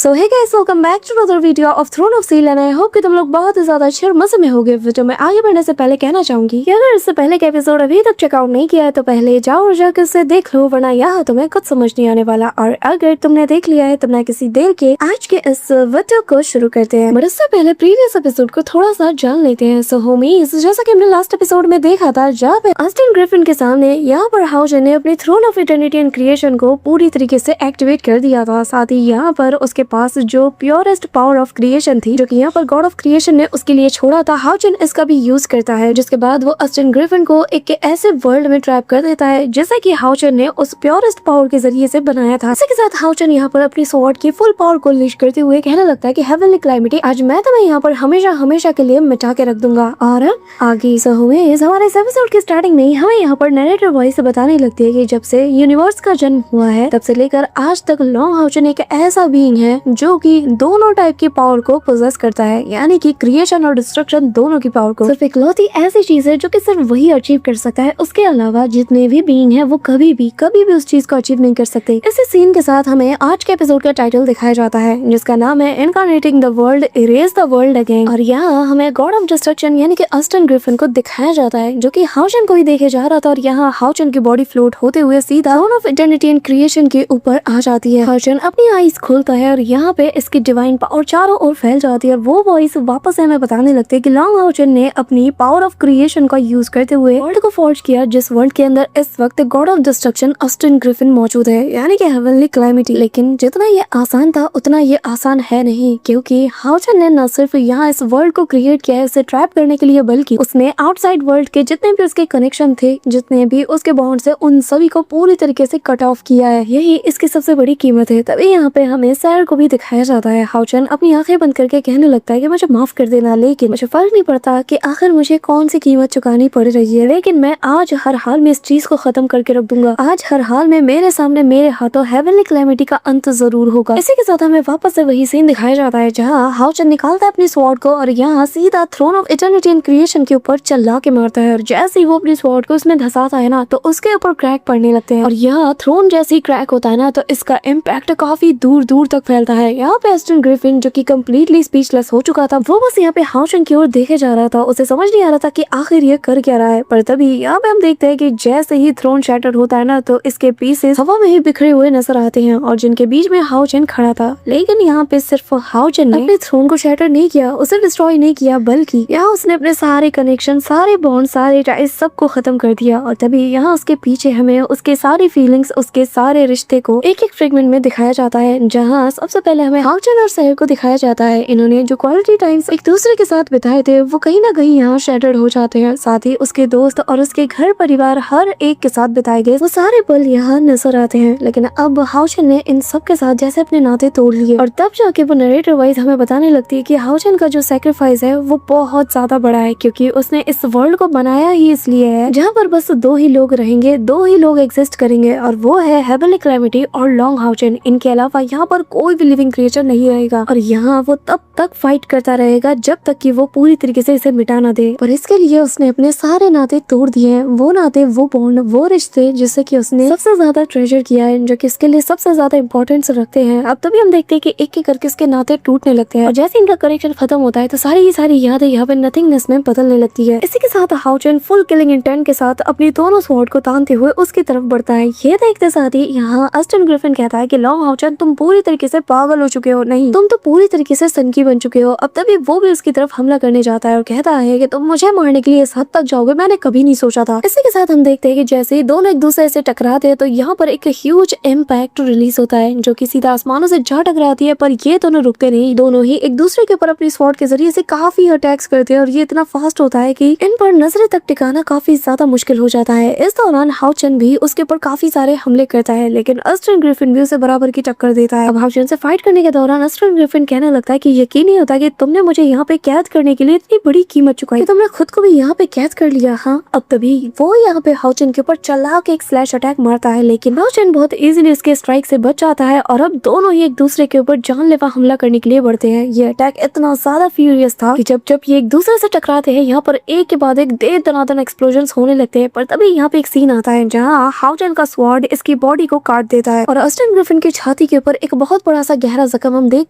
So hey guys, welcome back to another video of throne of steel and I hope कि तुम लोग बहुत ही ज्यादा अच्छे और मजे में होगे। वीडियो में आगे बढ़ने से पहले कहना चाहूंगी कि अगर इससे पहले का एपिसोड अभी तक चेकआउट नहीं किया है तो पहले जाओ और जाकर इसे देख लो, वरना यहाँ तुम्हें कुछ समझ नहीं आने वाला। और अगर तुमने देख लिया है तो बिना किसी देर के आज के इस वीडियो को शुरू करते हैं। बट इससे पहले प्रीवियस एपिसोड को थोड़ा सा जान लेते हैं। सो होमीज, जैसा कि हमने लास्ट एपिसोड में देखा था, जहाँ पे ऑस्टिन ग्रिफिन के सामने यहाँ पर हाउजन ने अपने throne of eternity and creation को पूरी तरीके से एक्टिवेट कर दिया था। साथ ही यहाँ पर उसके पास जो प्योरेस्ट पावर ऑफ क्रिएशन थी, जो कि यहाँ पर गॉड ऑफ क्रिएशन ने उसके लिए छोड़ा था, हाउजन इसका भी यूज करता है। जिसके बाद वो ऑस्टिन ग्रिफिन को एक ऐसे वर्ल्ड में ट्रैप कर देता है जैसा कि हाउजन ने उस प्योरेस्ट पावर के जरिए से बनाया था। इसी के साथ हाउजन यहाँ पर अपनी स्वॉर्ड की फुल पावर को अनलीश करते हुए कहने लगता है कि हेवनली कैलेमिटी, आज मैं तुम्हें यहाँ पर हमेशा हमेशा के लिए मिटा के रख दूंगा। और आगे हमारे इस एपिसोड की स्टार्टिंग में हमें यहाँ पर नरेटर वॉइस से बताने लगती है कि जब से यूनिवर्स का जन्म हुआ है तब से लेकर आज तक लॉन्ग हाउजन एक ऐसा बीइंग है जो कि दोनों टाइप की पावर को पोजेस करता है, यानी कि क्रिएशन और डिस्ट्रक्शन दोनों की पावर को। सिर्फ इकलौती ऐसी चीज है जो कि सिर्फ वही अचीव कर सकता है, उसके अलावा जितने भी बीइंग है वो कभी भी उस चीज को अचीव नहीं कर सकते। इसी सीन के साथ हमें आज के एपिसोड का टाइटल दिखाया जाता है जिसका नाम है incarnating the world, erase the world again. और यहाँ हमें गॉड ऑफ डिस्ट्रक्शन यानी कि ऑस्टिन ग्रिफिन को दिखाया जाता है जो कि हाउजन को ही देखे जा रहा था। और यहाँ हाउजन की बॉडी फ्लोट होते हुए सीधा throne of eternity and creation के ऊपर आ जाती है। हाउजन अपनी आईज खोलता है और यहाँ पे इसकी डिवाइन पावर चारों ओर फैल जाती है। और वो वॉइस वापस हमें बताने लगते हैं कि लॉन्ग हाउजन ने अपनी पावर ऑफ क्रिएशन का यूज करते हुए वर्ल्ड को फॉर्ज किया, जिस वर्ल्ड के अंदर इस वक्त God of destruction Austin Griffin मौजूद है, यानी कि हेवनली कैलेमिटी। लेकिन जितना ये आसान था उतना ये आसान है नहीं, क्योंकि हाउजन ने न सिर्फ यहाँ इस वर्ल्ड को क्रिएट किया है उसे ट्रैप करने के लिए, बल्कि उसने आउटसाइड वर्ल्ड के जितने भी उसके कनेक्शन थे, जितने भी उसके बॉन्ड से, उन सभी को पूरी तरीके से कट ऑफ किया है। यही इसकी सबसे बड़ी कीमत है। तभी यहाँ पे हमें सैर को भी दिखाया जाता है। हाउजन अपनी आंखें बंद करके कहने लगता है कि मुझे माफ कर देना, लेकिन मुझे फर्क नहीं पड़ता कि आखिर मुझे कौन सी कीमत चुकानी पड़ रही है, लेकिन मैं आज हर हाल में इस चीज को खत्म करके रख दूंगा। आज हर हाल में मेरे सामने मेरे हाथों हेवनली कैलेमिटी का अंत जरूर होगा। इसी के साथ हमें वापस से वही सीन दिखाया जाता है जहाँ हाउजन निकालता है अपनी स्वॉर्ड को और यहाँ सीधा throne of eternity and creation के ऊपर चिल्ला के मारता है। और जैसे ही वो अपनी स्वॉर्ड को उसमें धसाता है ना, तो उसके ऊपर क्रैक पड़ने लगते हैं। और यह थ्रोन जैसे ही क्रैक होता है ना, तो इसका इम्पैक्ट काफी दूर दूर तक फैलता है। यहाँ पे ऑस्टिन ग्रिफिन जो कि कम्प्लीटली स्पीचलेस हो चुका था, वो बस यहाँ पे हाउजन की ओर देखे जा रहा था। उसे समझ नहीं आ रहा था कि आखिर ये कर क्या रहा है। पर तभी यहाँ पे हम देखते हैं कि जैसे ही थ्रोन शैटर होता है ना, तो इसके पीसेस हवा में ही बिखरे हुए नजर आते हैं और जिनके बीच में हाउजन खड़ा था। लेकिन यहाँ पे सिर्फ हाउजन ने अपने थ्रोन को शैटर नहीं किया, उसे डिस्ट्रॉय नहीं किया, बल्कि यहाँ उसने अपने सारे कनेक्शन, सारे बॉन्ड, सारे टाइज सबको खत्म कर दिया। और तभी यहाँ उसके पीछे हमें उसके सारी फीलिंग्स, उसके सारे रिश्ते को एक एक फ्रेगमेंट में दिखाया जाता है। जहाँ सबसे पहले हमें हाउजन और सैर को दिखाया जाता है। इन्होंने जो क्वालिटी टाइम्स एक दूसरे के साथ बिताए थे वो कहीं ना कहीं यहाँ शैटर्ड हो जाते हैं। साथ ही उसके दोस्त और उसके घर परिवार हर एक के साथ बिताए गए वो सारे पल यहाँ नजर आते हैं। लेकिन अब हाउजन ने इन सब के साथ जैसे अपने नाते तोड़ लिए। और तब जाके वो नरेटर वाइज हमें बताने लगती है कि हाउजन का जो सैक्रिफाइस है वो बहुत ज्यादा बड़ा है, क्योंकि उसने इस वर्ल्ड को बनाया ही इसलिए है जहाँ पर बस दो ही लोग रहेंगे, दो ही लोग एग्जिस्ट करेंगे, और वो है हेवनली कैलेमिटी और लॉन्ग हाउजन। इनके अलावा यहाँ पर कोई भी लिविंग क्रिएचर नहीं रहेगा। और यहाँ वो तब तक फाइट करता रहेगा जब तक कि वो पूरी तरीके से इसे मिटा ना दे। और इसके लिए उसने अपने सारे नाते तोड़ दिए हैं, वो नाते, वो बॉन्ड, वो रिश्ते जिससे कि उसने सबसे ज्यादा ट्रेजर किया है, जो कि इसके लिए सबसे ज्यादा इंपॉर्टेंस रखते हैं। अब तभी हम देखते हैं कि एक एक करके इसके नाते टूटने लगते हैं और जैसे इनका कनेक्शन खत्म होता है तो सारी यादें यहाँ पे नथिंगनेस में बदलने लगती है। इसी के साथ हाउजन फुल किलिंग इंटेंट के साथ अपनी दोनों स्वॉर्ड को तानते हुए उसकी तरफ बढ़ता है। ये देखते साथ ही यहाँ ऑस्टिन ग्रिफिन कहता है कि लॉन्ग हाउजन, तुम पूरी तरीके से पागल हो चुके हो, नहीं, तुम तो पूरी तरीके से सनकी बन चुके हो। अब तभी वो भी उसकी तरफ हमला करने जाता है और कहता है कि तुम मुझे मारने के लिए इस हद तक जाओगे, मैंने कभी नहीं सोचा था। इसी के साथ हम देखते हैं कि जैसे ही दोनों एक दूसरे से टकराते हैं तो यहाँ पर एक ह्यूज इम्पैक्ट रिलीज होता है जो कि सीधा आसमानों से जा टकराती है। पर ये दोनों रुकते नहीं, दोनों ही एक दूसरे के ऊपर अपनी स्वॉर्ड के जरिए से काफी अटैक्स करते हैं और ये इतना फास्ट होता है कि इन पर नजरें तक टिकाना काफी ज्यादा मुश्किल हो जाता है। इस दौरान हाउजन भी उसके ऊपर काफी सारे हमले करता है, लेकिन ऑस्टिन ग्रिफिन भी उसे बराबर की टक्कर देता है। अब हाउजन से फाइट करने के दौरान ऑस्टिन ग्रिफिन कहने लगता है कि यकीन नहीं होता कि तुमने मुझे यहाँ पे कैद करने के लिए इतनी बड़ी कीमत चुकाई, तुमने खुद को भी यहाँ पे कैद कर लिया। हाँ, अब तभी वो यहाँ पे हाउजन के ऊपर चला के एक स्लैश अटैक मारता है, लेकिन हाउजन बहुत इजीली इसके स्ट्राइक से बच जाता है और अब दोनों ही एक दूसरे के ऊपर जानलेवा हमला करने के लिए बढ़ते हैं। ये अटैक इतना ज्यादा फ्यूरियस था कि जब ये एक दूसरे से टकराते हैं यहाँ पर एक के बाद एक दे दनादन एक्सप्लोजन होने लगते हैं। पर तभी यहाँ पे एक सीन आता है जहाँ हाउजन का स्वॉर्ड इसकी बॉडी को काट देता है और ऑस्टिन ग्रिफिन की छाती के ऊपर एक बहुत बड़ा सा सा गहरा जख्म हम देख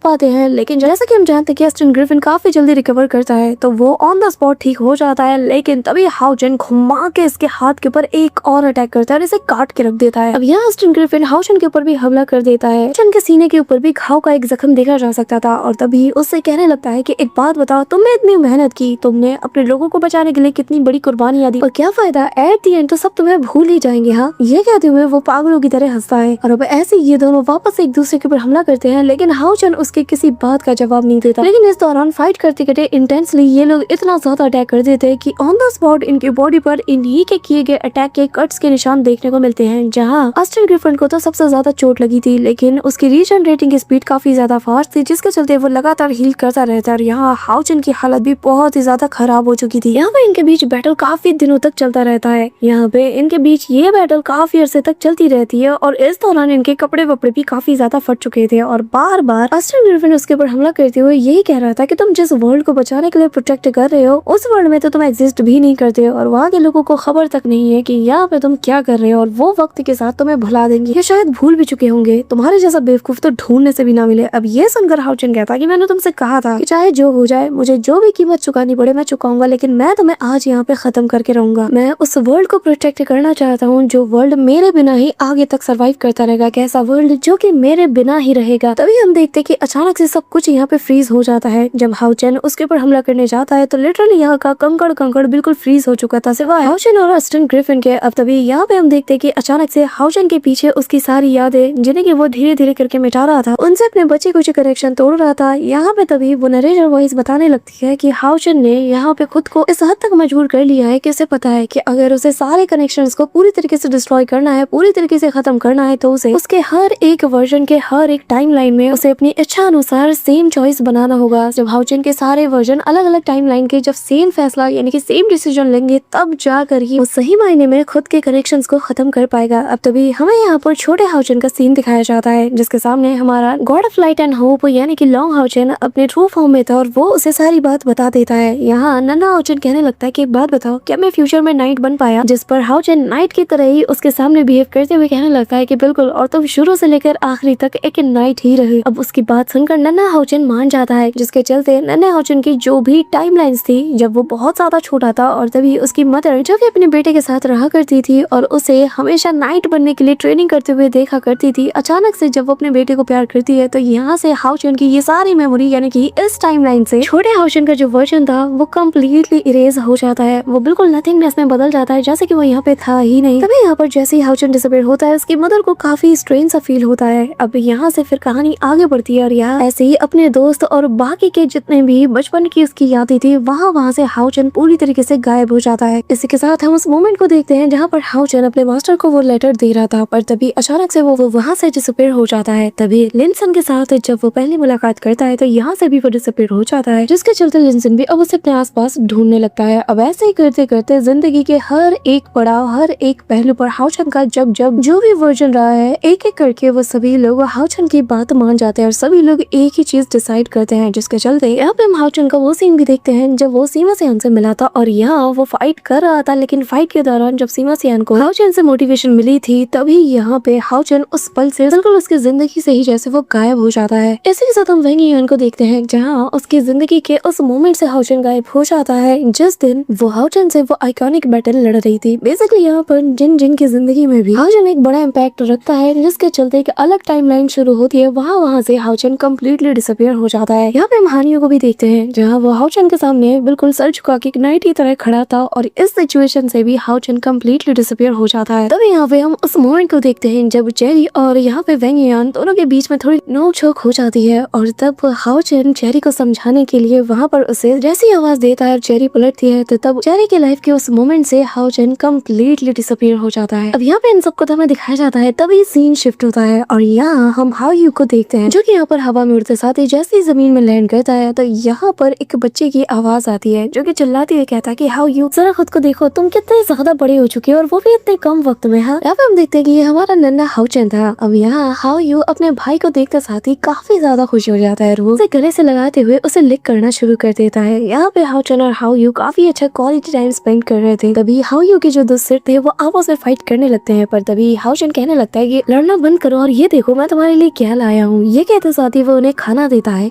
पाते हैं। लेकिन जैसा कि हम जानते हैं कि अस्टन ग्रिफिन काफी जल्दी रिकवर करता है तो वो ऑन द स्पॉट ठीक हो जाता है। लेकिन तभी हाउ चेन घुमा के इसके हाथ के ऊपर एक और अटैक करता है और इसे काट के रख देता है। अब यहाँ अस्टन ग्रिफिन हाउ चेन के ऊपर भी हमला कर देता है। चेन के सीने के ऊपर भी घाव का एक जख्म देखा जा सकता था और तभी उससे कहने लगता है कि एक बात बताओ, तुमने इतनी मेहनत की, तुमने अपने लोगों को बचाने के लिए कितनी बड़ी कुर्बानियां दी, और क्या फायदा, एट द एंड तो सब तुम्हें भूल ही जाएंगे। हाँ, ये कहते हुए वो पागलों की तरह हंसता है और अब ऐसे ये दोनों वापस एक दूसरे के ऊपर हमला करते हैं। लेकिन हाउ चेन उसके किसी बात का जवाब नहीं देता। लेकिन इस दौरान फाइट करते करते इंटेंसली ये लोग इतना ज्यादा अटैक कर देते हैं कि ऑन द स्पॉट इनकी बॉडी पर इन्हीं के किए गए अटैक के कट्स के निशान देखने को मिलते हैं। जहाँ अस्टन ग्रिफिन को तो सबसे ज्यादा चोट लगी थी, लेकिन उसकी रीजनरेटिंग की स्पीड काफी ज्यादा फास्ट थी, जिसके चलते वो लगातार हील करता रहता है। यहाँ हाउ चेन की हालत भी बहुत ही ज्यादा खराब हो चुकी थी। यहाँ पे इनके बीच बैटल काफी दिनों तक चलता रहता है। यहाँ पे इनके बीच ये बैटल काफी अरसे तक चलती रहती है और इस दौरान इनके कपड़े वपड़े भी काफी ज्यादा फट चुके थे और बार बार अस्टन ग्रिफिन उसके ऊपर हमला करते हुए यही कह रहा था कि तुम जिस वर्ल्ड को बचाने के लिए प्रोटेक्ट कर रहे हो उस वर्ल्ड में तो तुम एग्जिस्ट भी नहीं करते और वहाँ के लोगों को खबर तक नहीं है कि यहाँ पे तुम क्या कर रहे हो और वो वक्त के साथ तुम्हें भुला देंगे या शायद भूल भी चुके होंगे। तुम्हारे जैसा बेवकूफ तो ढूंढने से भी ना मिले। अब ये सुनकर हाउ चेन कहता कि मैंने तुमसे कहा था कि चाहे जो हो जाए, मुझे जो भी कीमत चुकानी पड़े मैं चुकाऊंगा, लेकिन मैं तुम्हें आज यहाँ पे खत्म करके रहूंगा। मैं उस वर्ल्ड को प्रोटेक्ट करना चाहता हूँ जो वर्ल्ड मेरे बिना ही आगे तक सर्वाइव करता रहेगा, कैसा वर्ल्ड जो कि मेरे बिना ही रहेगा। तभी हम देखते कि अचानक से सब कुछ यहाँ पे फ्रीज हो जाता है। जब हाउ चेन उसके ऊपर हमला करने जाता है तो लिटरली यहाँ का कंकड़ बिल्कुल फ्रीज हो चुका था सिवाय हाउ चेन और अस्टन ग्रिफिन के। अब तभी यहाँ पे हम देखते हैं कि अचानक से हाउ चेन के पीछे उसकी सारी यादें जिन्हें कि वो धीरे धीरे करके मिटा रहा था, उनसे अपने बच्चे कुछ कनेक्शन तोड़ रहा था। यहाँ पे तभी वो नरेटर वॉइस बताने लगती है कि हाउ चेन ने यहाँ पे खुद को इस हद तक मजबूर कर लिया है कि उसे पता है कि अगर उसे सारे कनेक्शंस को पूरी तरीके से डिस्ट्रॉय करना है, पूरी तरीके से खत्म करना है, तो उसे उसके हर एक वर्जन के हर एक टाइमलाइन में उसे अपनी इच्छा अनुसार सेम चॉइस बनाना होगा। जब हाउ चेन के सारे वर्जन अलग अलग टाइमलाइन के जब सेम फैसला यानी कि सेम डिसीजन लेंगे तब जाकर ही वो सही मायने में खुद के कनेक्शंस को खत्म कर पाएगा। अब तभी हमें यहाँ पर छोटे हाउ चेन का सीन दिखाया जाता है जिसके सामने हमारा God of light and hope यानी कि लॉन्ग हाउ चेन अपने ट्रू फॉर्म में था और वो उसे सारी बात बता देता है। यहाँ नन्हा हाउ चेन कहने लगता है कि एक बात बताओ, क्या मैं फ्यूचर में नाइट बन पाया? जिस पर हाउ चेन नाइट की तरह ही उसके सामने बिहेव करते हुए कहने लगता है कि बिल्कुल, और तुम शुरू से लेकर आखिरी तक एक नाइट ही रहे। अब उसकी बात सुनकर नन्हा हाउ चेन मान जाता है, जिसके चलते नन्हे हाउ चेन की जो भी टाइमलाइंस थी जब वो बहुत ज्यादा छोटा था और तभी उसकी मदर जो कि अपने बेटे के साथ रहा करती थी और उसे हमेशा नाइट बनने के लिए ट्रेनिंग करते हुए देखा करती थी, अचानक से जब वो अपने बेटे को प्यार करती है तो यहाँ से हाउ चेन की ये सारी मेमोरी यानी कि इस टाइमलाइन से छोटे हाउ चेन का जो वर्जन था वो कम्प्लीटली इरेज हो जाता है। वो बिल्कुल नथिंगनेस में बदल जाता है जैसे कि वो यहाँ पे था ही नहीं। तभी यहाँ पर जैसे ही हाउ चेन डिसअपीयर होता है उसकी मदर को काफी स्ट्रेन सा फील होता है। अब यहाँ से फिर कहानी आगे बढ़ती है और यहाँ ऐसे ही अपने दोस्त और बाकी के जितने भी बचपन की उसकी यादें थी वहाँ से हाउ चेन पूरी तरीके से गायब हो जाता है। इसी के साथ हम उस मोमेंट को देखते हैं जहाँ पर हाउ चेन अपने मास्टर को वो लेटर दे रहा था पर तभी अचानक से वो वहाँ से डिसअपीयर हो जाता है। तभी लिनसन के साथ जब वो पहली मुलाकात करता है तो यहाँ से भी वो डिसअपीयर हो जाता है, जिसके चलते लिनसन भी अब उसे अपने आसपास ढूंढने लगता है। अब ऐसे ही करते करते जिंदगी के हर एक पड़ाव, हर एक पहलू पर हाउ चेन का जब जो भी वर्जन रहा है एक एक करके वो सभी लोग हाउ चेन की बात मान जाते हैं और सभी लोग एक ही चीज डिसाइड करते हैं, जिसके चलते यहाँ पे हम हाउ चेन का वो सीन भी देखते हैं जब वो सीमा सियान से मिला था और यहाँ वो फाइट कर रहा था। लेकिन फाइट के दौरान जब सीमा सियान को हाउ चेन से मोटिवेशन मिली थी तभी यहाँ पे हाउ चेन उस पल से बिल्कुल उसकी जिंदगी से ही जैसे वो गायब हो जाता है। इसी के साथ हम वेंग युआन को देखते हैं जहाँ उसकी जिंदगी के उस मोमेंट से हाउ चेन गायब हो जाता है जिस दिन वो हाउ चेन से वो आइकॉनिक बैटल लड़ रही थी। बेसिकली यहाँ पर जिन की जिंदगी में भी हाउ चेन एक बड़ा इम्पैक्ट रखता है, जिसके चलते एक अलग टाइमलाइन शुरू होती है। वहाँ से हाउ चेन कम्प्लीटली डिसअपीयर हो जाता है। यहाँ पे हम हानियों को भी देखते हैं जहाँ वो हाउ चेन के सामने बिल्कुल सर झुका के नाइट की तरह खड़ा था और इस सिचुएशन से भी हाउ चेन कम्प्लीटली डिसअपीयर हो जाता है। तभी यहाँ पे हम उस मोमेंट को देखते हैं जब चेरी और यहाँ पे वेंग युआन दोनों के बीच में थोड़ी नोक झोंक हो जाती है और तब हाउ चेन चेरी को समझाने के लिए वहाँ पर उसे जैसी आवाज देता है और चेरी पलटती है तो तब चेरी की लाइफ के उस मोमेंट से हाउ चेन कम्प्लीटली डिसअपीयर हो जाता है। अब यहाँ पे इन सबको हमें दिखाया जाता है तभी सीन शिफ्ट होता है और यहाँ हम हाउ यू को देखते हैं जो कि यहाँ पर हवा में उड़ते साथ ही जैसे ही जमीन में लैंड करता है तो यहाँ पर एक बच्चे की आवाज आती है जो कि चिल्लाती हुई कहता है कि हाउ यू, जरा खुद को देखो, तुम कितने ज्यादा बड़े हो चुके हो और वो भी इतने कम वक्त में। हाँ, यहाँ पे हम देखते हैं कि ये हमारा नन्हा हाउ चेन था। अब यहाँ हाउ यू अपने भाई को देखते साथ ही काफी ज्यादा खुश हो जाता है। वो उसे गले से लगाते हुए उसे लिक करना शुरू कर देता है। यहाँ पे हाउ चेन और हाउ यू काफी अच्छा क्वालिटी टाइम स्पेंड कर रहे थे। तभी हाउ यू के जो दो सिर थे वो आपस में फाइट करने लगते हैं पर तभी हाउ चेन कहने लगता है कि लड़ना बंद करो और ये देखो मैं तुम्हारे लिए क्या लाया हूँ। ये कहते साथ ही वो उन्हें खाना देता है,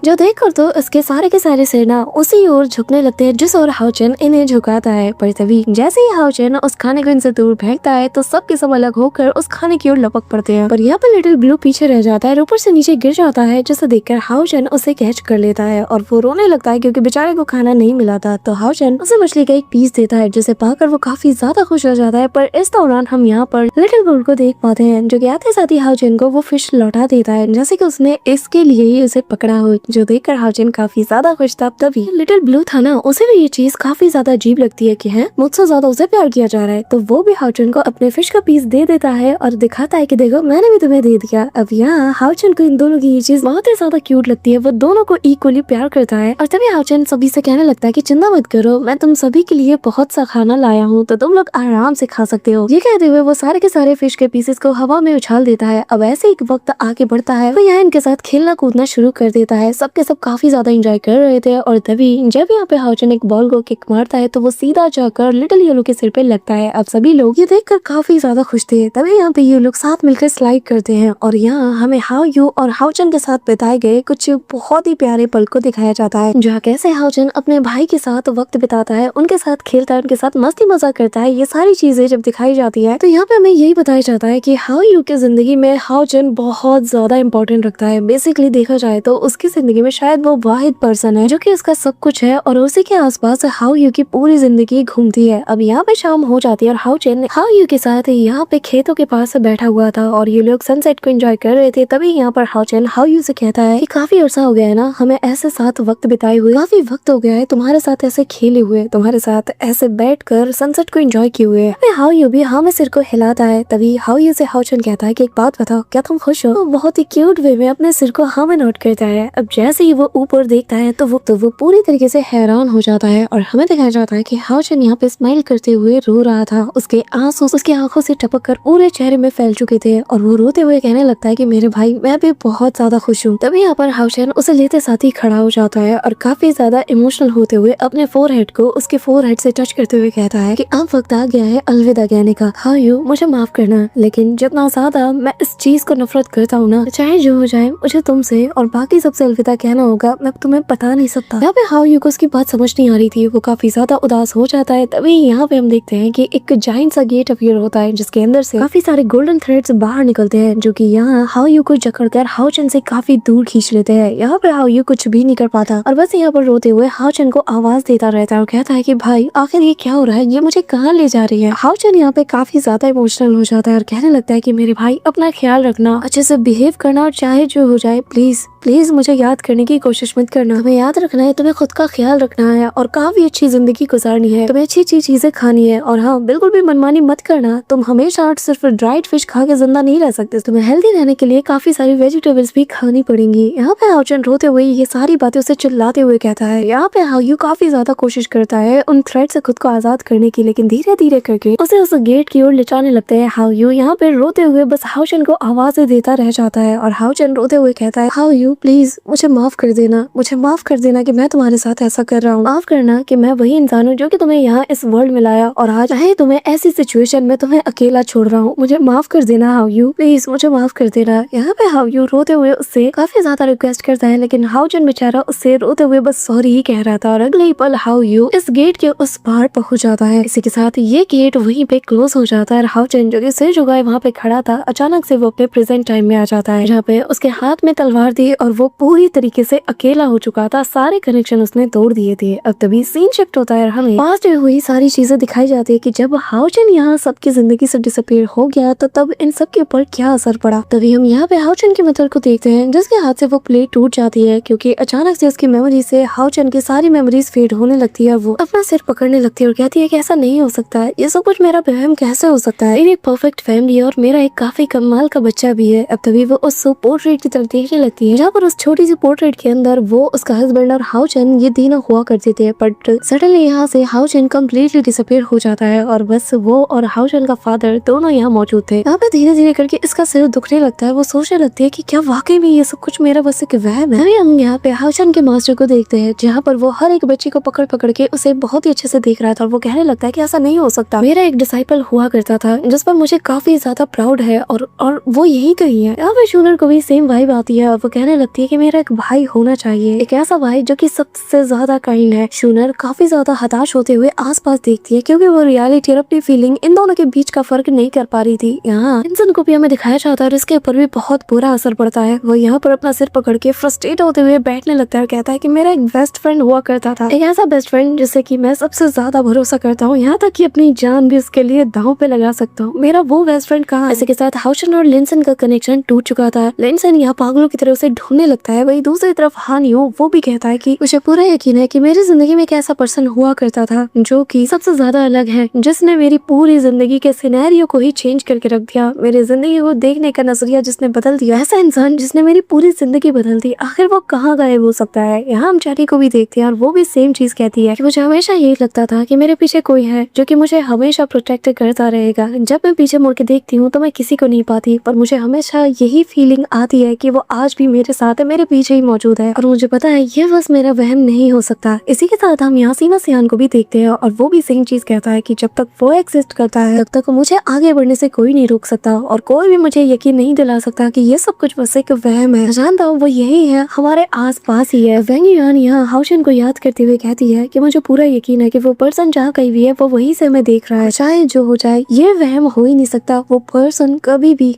जो देख कर तो उसके सारे के सारे सिर ना उसी ओर झुकने लगते हैं जिस ओर हाउचन इन्हें झुकाता है। पर तभी जैसे ही हाउचन उस खाने को इनसे दूर फेंकता है तो सब के सब अलग होकर उस खाने की ओर लपक पड़ते हैं। पर यहाँ पे लिटिल ब्लू पीछे रह जाता है, ऊपर से नीचे गिर जाता है, जिसे देखकर हाउचन उसे कैच कर लेता है और वो रोने लगता है क्योंकि बेचारे को खाना नहीं मिला था। तो हाउचन उसे मछली का एक पीस देता है, जिसे पाकर वो काफी ज्यादा खुश हो जाता है। पर इस दौरान हम यहाँ पर लिटिल ब्लू को देख पाते हैं, जो कि आते साथ ही हाउचन को वो फिश लौटा देता है, जैसे कि उसने इसके लिए ही उसे पकड़ा हो, जो देखकर हाउचन काफी ज्यादा खुश था। तभी लिटिल ब्लू था ना, उसे भी ये चीज काफी ज्यादा अजीब लगती है कि है मुझसे ज्यादा उसे प्यार किया जा रहा है। तो वो भी हाउचन को अपने फिश का पीस दे देता है और दिखाता है कि देखो मैंने भी तुम्हें दे दिया। अब यहाँ हाउचन को इन दोनों की ये चीज बहुत ही ज्यादा क्यूट लगती है, वो दोनों को इक्वली प्यार करता है। और तभी हाउचन सभी से कहने लगता है कि चिंता मत करो, मैं तुम सभी के लिए बहुत सा खाना लाया हूँ, तो तुम लोग आराम से खा सकते हो। ये कहते हुए वो सारे के सारे फिश के पीसेस को हवा में उछाल देता है। अब ऐसे एक वक्त आगे बढ़ता है, वो यहाँ इनके साथ खेलना कूदना शुरू कर देता है। सबके सब काफी ज्यादा एंजॉय कर रहे थे। और तभी जब यहाँ पे हाउचन एक बॉल को किक मारता है तो वो सीधा जाकर लिटिल येलो के सिर पे लगता है। अब सभी लोग ये देखकर काफी ज्यादा खुश थे। तभी यहाँ पे ये लोग साथ मिलकर स्लाइड करते हैं और यहाँ हमें हाउ यू और हाउचन के साथ बिताए गए कुछ बहुत ही प्यारे पल को दिखाया जाता है, जहाँ कैसे हाउचन अपने भाई के साथ वक्त बिताता है, उनके साथ खेलता है, उनके साथ मस्ती मजाक करता है। ये सारी चीजें जब दिखाई जाती है तो यहाँ पे हमें यही बताया जाता है कि हाउ यू की जिंदगी में हाउचन बहुत ज्यादा इंपॉर्टेंट रखता है। बेसिकली देखा जाए तो उसकी जिंदगी में शायद वो वाहिद पर्सन है जो कि उसका सब कुछ है और उसी के आसपास हाउ यू की पूरी जिंदगी घूमती है। अब यहाँ पे शाम हो जाती है और हाउचन हाउ यू के साथ यहाँ पे खेतों के पास बैठा हुआ था और ये लोग सनसेट को एंजॉय कर रहे थे। तभी यहाँ पर हाउचन हाउ यू से कहता है कि काफी अरसा हो गया है ना हमें ऐसे साथ वक्त बिताए हुए, काफी वक्त हो गया है तुम्हारे साथ ऐसे खेले हुए, तुम्हारे साथ ऐसे बैठकर सनसेट को एंजॉय किए हुए। हाउ यू भी हाँ में सिर को हिलाता है। तभी हाउ यू से हाउचन कहता है कि एक बात बताओ, क्या तुम खुश हो? तो बहुत ही क्यूट वे में अपने सिर को हाँ में नोट करता है। अब जैसे ही वो ऊपर देखता है तो वो पूरी तरीके से हैरान हो जाता है और हमें दिखाया जाता है कि हाउचन यहाँ पे स्माइल करते हुए रो रहा था। उसके आंसू उसकी आंखों से टपक कर पूरे चेहरे में फैल चुके थे और वो रोते हुए कहने लगता है कि मेरे भाई मैं भी बहुत ज्यादा खुश हूँ। तभी यहाँ पर हाउचन उसे लेते साथ ही खड़ा हो जाता है और काफी ज्यादा इमोशनल होते हुए अपने फोरहेड को उसके फोरहेड से टच करते हुए कहता है कि अब वक्त आ गया है अलविदा कहने का। हाउ यू मुझे माफ करना, लेकिन जितना ज्यादा मैं इस चीज को नफरत करता हूँ ना, चाहे जो हो जाए मुझे तुमसे और बाकी सबसे अलविदा कहना होगा, मैं तुम्हें बता नहीं सकता। यहाँ पे हाउ यू को उसकी बात समझ नहीं आ रही थी, वो काफी ज्यादा उदास हो जाता है। तभी यहाँ पे हम देखते हैं कि एक जाइंट सा गेट अपीयर होता है जिसके अंदर से काफी सारे गोल्डन थ्रेड्स बाहर निकलते हैं, जो कि यहाँ हाउ यू को जकड़कर हाउचन से काफी दूर खींच लेते हैं। यहाँ पर हाउ यू कुछ भी नहीं कर पाता और बस यहाँ पर रोते हुए हाउचन को आवाज देता रहता है और कहता है कि भाई आखिर ये क्या हो रहा है, ये मुझे कहाँ ले जा रही है। हाउचन यहाँ पे काफी ज्यादा इमोशनल हो जाता है और कहने लगता है कि मेरे भाई अपना ख्याल रखना, अच्छे से बिहेव करना और चाहे जो हो जाए प्लीज प्लीज मुझे याद करने की कोशिश मत करना। तुम्हें याद रखना है, तुम्हें खुद का ख्याल रखना है और काफी अच्छी जिंदगी गुजारनी है, तुम्हें अच्छी अच्छी चीजें खानी है और हाँ बिल्कुल भी मनमानी मत करना। तुम हमेशा सिर्फ ड्राइड फिश खा के जिंदा नहीं रह सकते, तुम्हें हेल्दी रहने के लिए काफी सारी वेजिटेबल्स भी खानी पड़ेंगी। यहाँ पे हाउचन रोते हुए ये सारी बातें उसे चिल्लाते हुए कहता है। यहाँ पे हाउ यू काफी ज्यादा कोशिश करता है उन थ्रेड से खुद को आजाद करने की, लेकिन धीरे धीरे करके उसे उस गेट की ओर लिटाने लगते हैं। हाउ यू यहाँ पे रोते हुए बस हाउचन को आवाजें देता रह जाता है और हाउचन रोते हुए कहता है हाउ यू प्लीज मुझे माफ कर देना, मुझे माफ कर देना कि मैं तुम्हारे साथ ऐसा कर रहा हूँ, माफ करना कि मैं वही इंसान हूँ जो कि तुम्हें यहाँ इस वर्ल्ड में लाया और आज चाहे तुम्हें ऐसी सिचुएशन में तुम्हें अकेला छोड़ रहा हूँ, मुझे माफ कर देना हाउ यू, प्लीज मुझे माफ कर देना। यहाँ पे हाउ यू रोते हुए उससे काफी ज्यादा रिक्वेस्ट करता है, लेकिन हाउचन बेचारा उससे रोते हुए बस सॉरी ही कह रहा था और अगले ही पल हाउ यू इस गेट के उस पार पहुंच जाता है। इसी के साथ ये गेट वहीं पे क्लोज हो जाता है और हाउचन जो कि सिर झुकाए वहाँ पे खड़ा था, अचानक से वो अपने प्रेजेंट टाइम में आ जाता है, जहाँ पे उसके हाथ में तलवार थी और वो पूरी तरीके से अकेला हो चुका था, सारे कनेक्शन उसने तोड़ दिए थे। अब तभी सीन शिफ्ट होता है, हमें पास्ट में हुई सारी चीजें दिखाई जाती है कि जब हाउचन यहाँ सबकी जिंदगी से डिसअपीयर हो गया तो तब इन सब के ऊपर क्या असर पड़ा। तभी हम यहाँ पे हाउचन के मदर को देखते हैं जिसके हाथ से वो प्लेट टूट जाती है, क्योंकि अचानक से उसकी मेमोरी से हाउचन की सारी मेमोरीज फेड होने लगती है। वो अपना सिर पकड़ने लगती है और कहती है कि ऐसा नहीं हो सकता है, ये सब कुछ मेरा वहम कैसे हो सकता है, मेरी एक परफेक्ट फैमिली है और मेरा एक काफी कमाल का बच्चा भी है। अब तभी वो उस पोर्ट्रेट की तरफ देखने लगती है जहाँ पर उस छोटी सी पोर्ट्रेट के अंदर वो, उसका हस्बैंड और हाउचन ये तीनों हुआ करते थे। बट सडनली यहाँ से हाउचन कम्प्लीटली डिसअपीयर हो जाता है और बस वो और हाउचन का फादर दोनों यहाँ मौजूद थे। यहाँ पे धीरे धीरे करके इसका सिर दुखने लगता है। वो सोचने लगती है कि क्या वाकई में ये सब कुछ मेरा बस एक वहम है। अभी हम यहाँ पे हाउचन के मास्टर को देखते हैं, जहाँ पर वो हर एक बच्चे को पकड़ पकड़ के उसे बहुत ही अच्छे से देख रहा था और वो कहने लगता है कि ऐसा नहीं हो सकता, मेरा एक डिसाइपल हुआ करता था जिस पर मुझे काफी ज्यादा प्राउड है और वो यही कही है। यहाँ पे शूनर को भी सेम वाइब आती है और वो कहने लगती है कि मेरा एक भाई होना चाहिए, एक ऐसा भाई जो कि सबसे ज्यादा काइंड है। शूनर काफी ज्यादा हताश होते हुए आसपास देखती है क्योंकि वो रियलिटी और अपनी फीलिंग इन दोनों के बीच का फर्क नहीं कर पा रही थी। यहाँ इंसान को भी हमें दिखाया जाता है और इसके ऊपर भी बहुत बुरा असर पड़ता है। वो यहाँ पर अपना सिर पकड़ के फ्रस्ट्रेट होते हुए बैठने लगता है और कहता है कि मेरा एक बेस्ट फ्रेंड हुआ करता था, एक ऐसा बेस्ट फ्रेंड जिससे कि मैं सबसे ज्यादा भरोसा करता हूँ, यहाँ तक कि अपनी जान भी उसके लिए दांव पे लगा सकता हूँ। मेरा वो बेस्ट फ्रेंड कहाँ है? इसी के साथ हाउचन और लिंसन का कनेक्शन टूट चुका था। लिंसन यहाँ पागलों की तरह उसे ढूंढने लगता है। वही दूसरी तरफ हानियो वो भी कहता है कि मुझे पूरा यकीन है कि मेरी जिंदगी में एक ऐसा पर्सन हुआ करता था जो कि सबसे ज्यादा अलग है, जिसने मेरी पूरी जिंदगी के सिनेरियो को ही चेंज करके रख दिया, मेरी जिंदगी को देखने का नजरिया जिसने बदल दिया, ऐसा इंसान जिसने मेरी पूरी जिंदगी बदल दी, आखिर वो कहाँ गायब हो सकता है। यहाँ हम चैटी को भी देखते हैं और वो भी सेम चीज कहती है कि मुझे हमेशा यही लगता था कि मेरे पीछे कोई है जो कि मुझे हमेशा प्रोटेक्ट करता रहेगा। जब मैं पीछे मुड़ के देखती हूँ तो मैं किसी को नहीं पाती, पर मुझे हमेशा यही फीलिंग आती है कि वो आज भी मेरे साथ है, मेरे पीछे ही मौजूद है और मुझे पता है ये बस मेरा वहम नहीं हो सकता। इसी के साथ हम यहाँ सीमा सियान को भी देखते हैं और वो भी सेम चीज कहता है कि जब तक वो एग्जिस्ट करता है तब तक मुझे आगे बढ़ने से कोई नहीं रोक सकता और कोई भी मुझे यकीन नहीं दिला सकता कि ये सब कुछ बस एक वहम है। जानता हूँ वो यही है, हमारे आस पास ही है। वेंग युआन यहाँ हाउचन को याद करते हुए कहती है कि मुझे पूरा यकीन है कि वो पर्सन जहाँ कहीं भी है वो वहीं से हमें देख रहा है, चाहे जो हो जाए ये वहम हो ही नहीं सकता। वो पर्सन कभी भी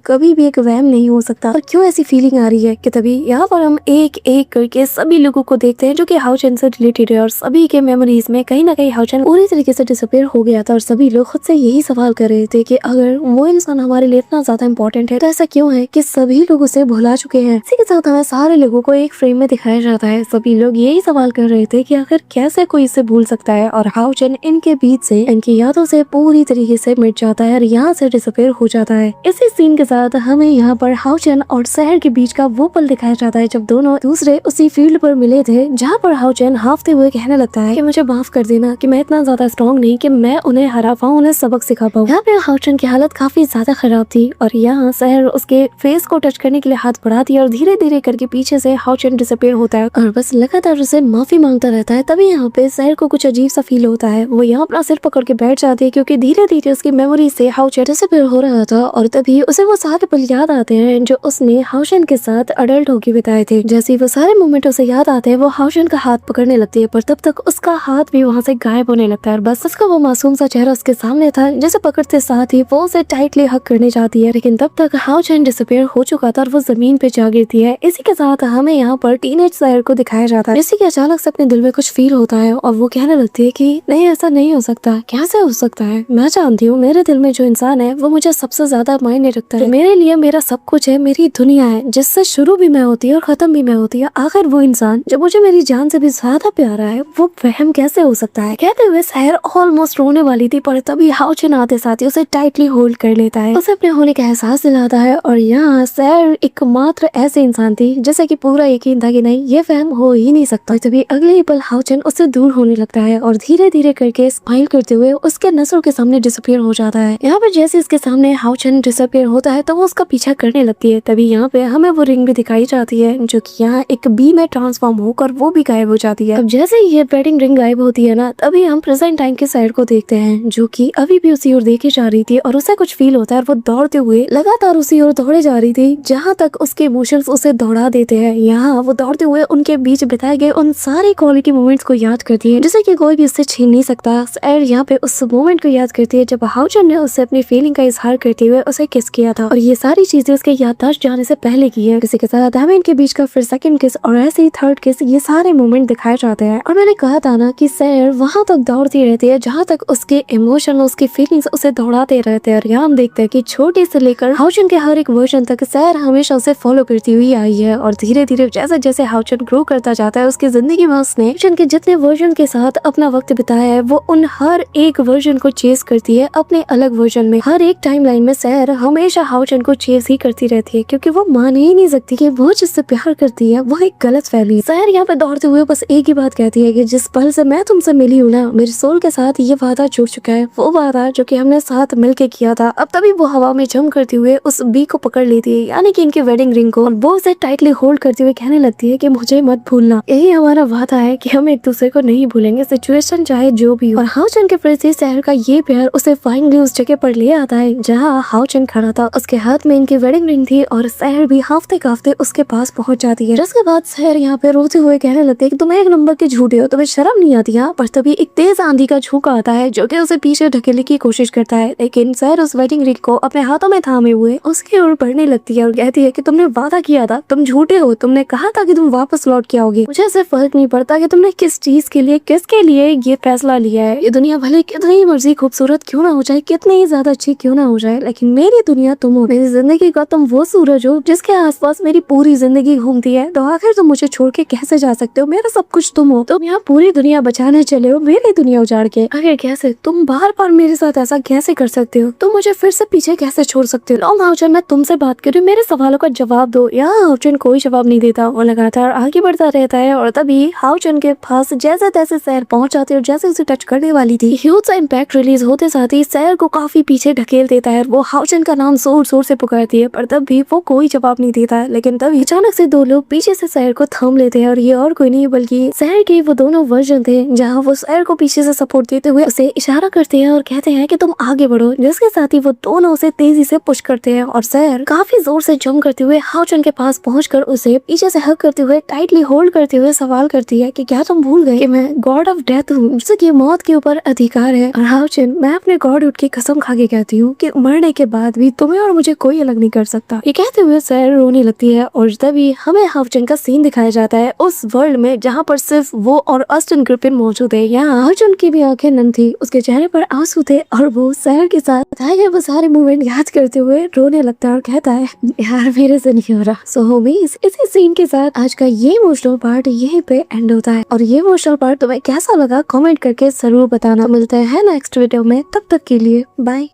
एक वहम नहीं हो सकता। और क्यों ऐसी फीलिंग आ रही है कि तभी यहाँ पर हम एक एक करके सभी लोगों को देखते हैं जो कि हाउचन से रिलेटेड है और सभी के मेमोरीज में कहीं ना कहीं हाउचन पूरी तरीके से डिसअपीयर हो गया था और सभी लोग खुद से यही सवाल कर रहे थे कि अगर वो इंसान हमारे लिए इतना ज्यादा इम्पोर्टेंट है तो ऐसा क्यों है कि सभी लोग उसे भुला चुके हैं। इसी के साथ हमें सारे लोगों को एक फ्रेम में दिखाया जाता है। सभी लोग यही सवाल कर रहे थे कि आखिर कैसे कोई इसे भूल सकता है और हाउचन इनके बीच से, इनकी यादों से पूरी तरीके से मिट जाता है और यहाँ से डिसअपीयर हो जाता है। इसी सीन के साथ हमें यहाँ पर हाउचन और शहर के बीच का वो पल दिखाया जाता है जब दोनों दूसरे उसी फील्ड पर मिले थे, जहाँ पर हाउचन हाफते हुए कहने लगता है कि मुझे माफ कर देना कि मैं इतना ज्यादा स्ट्रॉन्ग नहीं कि मैं उन्हें हरा पाऊँ, उन्हें सबक सिखा पाऊँ। यहाँ पे हाउचन की हालत काफी ज्यादा खराब थी और यहाँ शहर उसके फेस को टच करने के लिए हाथ बढ़ाती है और धीरे धीरे करके पीछे से हाउचन डिसअपीयर होता है और बस लगातार उसे माफी मांगता रहता है। तभी यहाँ पे शहर को कुछ अजीब सा फील होता है। वो यहाँ अपना सिर पकड़ के बैठ जाती है क्योंकि धीरे धीरे उसकी मेमोरी से हाउचन डिसअपीयर हो रहा था और तभी उसे वो सारे पल याद आते हैं जो उसने हाउचन के साथ अडल्ट होके बिताए थे। जैसे ही वो सारे मोमेंट उसे याद आते हैं वो हाउचन का हाथ पकड़ने लगती है, पर तब तक उसका हाथ भी वहाँ से गायब होने लगता है और बस उसका वो मासूम सा चेहरा उसके सामने था। जैसे पकड़ते साथ ही वो उसे टाइटली हक करने जाती है, लेकिन तब तक हाउचन डिसअपीयर हो चुका था और वो जमीन पे जा गिरती है। इसी के साथ हमें यहाँ पर टीनेज शहर को दिखाया जाता है जिससे कि अचानक से अपने दिल में कुछ फील होता है और वो कहने लगती है कि नहीं, ऐसा नहीं हो सकता, कैसे हो सकता है। मैं जानती हूँ मेरे दिल में जो इंसान है वो मुझे सबसे ज्यादा मायने रखता है, मेरे लिए मेरा सब कुछ है, मेरी दुनिया है जिससे शुरू भी मैं होती है और खत्म भी मैं होती है। आखिर वो इंसान जो मुझे मेरी जान से भी ज्यादा प्यारा है वो वहम कैसे हो सकता है। कहते हुए शहर ऑलमोस्ट रोने वाली थी, पर तभी हाउचन आते साथ ही उसे टाइटली होल्ड कर लेता है, उसे अपने होने का एहसास दिलाता है और यहाँ शहर एकमात्र ऐसे इंसान थी जिसे कि पूरा यकीन था कि नहीं, ये वहम हो ही नहीं सकता। तभी अगले ही पल हाउचन उससे दूर होने लगता है और धीरे धीरे करके स्माइल करते हुए उसके नजरों के सामने डिसअपीयर हो जाता है। यहाँ पर जैसे इसके सामने हाउचन डिसअपीयर होता है तो वो उसका पीछा करने लगती है। तभी यहाँ पे हमें वो रिंग भी दिखाई जाती है जो कि यहाँ एक बी में ट्रांसफॉर्म होकर वो भी गायब हो जाती है। अब जैसे ही ये वेडिंग रिंग गायब होती है ना, तभी हम प्रेजेंट टाइम के साइड को देखते हैं जो कि अभी भी उसी ओर देखे जा रही थी और उसे कुछ फील होता है और वो दौड़ते हुए लगातार उसी ओर दौड़े जा रही थी जहाँ तक उसके इमोशंस उसे दौड़ा देते हैं। यहाँ वो दौड़ते हुए उनके बीच बिताए गए उन सारे क्वालिटी मोमेंट्स को याद करती है जिसे कि कोई भी उससे छीन नहीं सकता। और यहाँ पे उस मोमेंट को याद करती है जब हाउचन ने उससे अपनी फीलिंग का इजहार करते हुए उसे किस किया था और ये सारी चीजें उसके याददाश्त जाने से पहले की है। किसी के साथ हमें इनके बीच का फिर सेकंड किस और ऐसे ही थर्ड किस, ये सारे मोमेंट दिखाए जाते हैं। और मैंने कहा था ना कि सैर वहां तक दौड़ती रहती है जहां तक उसके इमोशन, उसकी फीलिंग्स उसे दौड़ाते रहते हैं। और यहाँ हम देखते हैं कि छोटे से लेकर हाउचन के हर एक वर्जन तक सैर हमेशा उसे फॉलो करती हुई आई है और धीरे धीरे जैसे जैसे हाउचन ग्रो करता जाता है उसकी जिंदगी में उसने हाउचन के जितने वर्जन के साथ अपना वक्त बिताया है वो उन हर एक वर्जन को चेस करती है अपने अलग वर्जन में। हर एक टाइमलाइन में सैर हमेशा हाउचन को चेस ही करती रहती है क्योंकि वो मान ही नहीं सकती कि वो सच इससे प्यार करती है वो एक गलत फहमी। सहर यहाँ पे दौड़ते हुए बस एक ही बात कहती है कि जिस पल से मैं तुमसे मिली हूँ ना, मेरे सोल के साथ ये वादा जुड़ चुका है, वो वादा जो कि हमने साथ मिलके किया था। अब तभी वो हवा में जम करते हुए उस बी को पकड़ लेती है, यानी कि इनके वेडिंग रिंग को, और वो उसे टाइटली होल्ड करते हुए कहने लगती है कि मुझे मत भूलना, यही हमारा वादा है कि हम एक दूसरे को नहीं भूलेंगे, सिचुएशन चाहे जो भी हो। और हाउचन के प्रति सहर का ये प्यार उसे फाइनली उस जगह पर ले आता है जहाँ हाउचन खड़ा था। उसके हाथ में इनकी वेडिंग रिंग थी और सहर भी हाफते काफते उसके पास पहुंच जाती है। जिसके बाद सहर यहाँ पे रोते हुए कहने लगते है कि तुम एक नंबर के झूठे हो, तुम्हें शर्म नहीं आती। पर तभी एक तेज आंधी का झोंका आता है जो कि उसे पीछे ढकेलने की कोशिश करता है, लेकिन सहर उस वेडिंग रिंग को अपने हाथों में थामे हुए उसकी ओर बढ़ने लगती है और कहती है कि तुमने वादा किया था, तुम झूठे हो, तुमने कहा था कि तुम वापस लौट के आओगे। मुझे ऐसे फर्क नहीं पड़ता कि तुमने किस चीज के लिए, किसके लिए ये फैसला लिया है। ये दुनिया भले कितनी मर्जी खूबसूरत क्यों ना हो जाए, कितनी ही ज्यादा अच्छी क्यों ना हो जाए, लेकिन मेरी दुनिया तुम हो। मेरी जिंदगी का तुम वो सूरज हो जिसके आसपास मेरी पूरी जिंदगी घूमती है। तो आखिर तुम मुझे छोड़ के कैसे जा सकते हो? मेरा सब कुछ तुम हो। तुम यहाँ पूरी दुनिया बचाने चले हो, मेरी दुनिया उजाड़ के। आखिर कैसे? तुम बार बार मेरे साथ ऐसा कैसे कर सकते हो? तुम मुझे फिर से पीछे कैसे छोड़ सकते हो? लो हाउचन, मैं तुमसे बात कर रही हूँ, मेरे सवालों का जवाब दो। यहाँ हाउचन कोई जवाब नहीं देता, वो लगातार आगे बढ़ता रहता है। और तभी हाउचन के पास जैसे तैसे सहर पहुंच जाती है और जैसे उसे टच करने वाली थी, ह्यूज सा इम्पैक्ट रिलीज होते साथ ही सहर को काफी पीछे ढकेल देता है। वो हाउचन का नाम जोर जोर से पुकारती है, पर तब भी वो कोई जवाब नहीं देता है। लेकिन तभी अचानक से दो लोग पीछे से सहर को थाम लेते हैं और ये और कोई नहीं बल्कि सहर के वो दोनों वर्जन थे, जहाँ वो सहर को पीछे से सपोर्ट देते हुए उसे इशारा करते हैं और कहते हैं कि तुम आगे बढ़ो। जिसके साथ ही वो दोनों उसे तेजी से पुश करते हैं और सहर काफी जोर से जंप करते हुए हाउचन के पास पहुंचकर उसे पीछे से हग करते हुए टाइटली होल्ड करते हुए सवाल करती है कि क्या तुम भूल गए कि मैं गॉड ऑफ डेथ हूँ, जिसकी मौत के ऊपर अधिकार है। और हाउचन, मैं अपने गॉड की कसम खा के कहती हूँ कि मरने के बाद भी तुम्हें और मुझे कोई अलग नहीं कर सकता। ये कहते हुए सहर रोने लगती है और तभी हमें हाउचन का सीन दिखाया जाता है उस वर्ल्ड में जहाँ पर सिर्फ वो और ऑस्टिन ग्रिफिन मौजूद है। यहाँ हाउचन की भी आंखें नम थी, उसके चेहरे पर आंसू थे और वो सहर के साथ वो सारे मोमेंट याद करते हुए रोने लगता है और कहता है यार मेरे से नहीं हो रहा। सो होमीज, इसी सीन के साथ आज का ये इमोशनल पार्ट यहीं पे एंड होता है। और ये इमोशनल पार्ट तुम्हें कैसा लगा कमेंट करके जरूर बताना। मिलते हैं नेक्स्ट वीडियो में, तब तक के लिए बाय।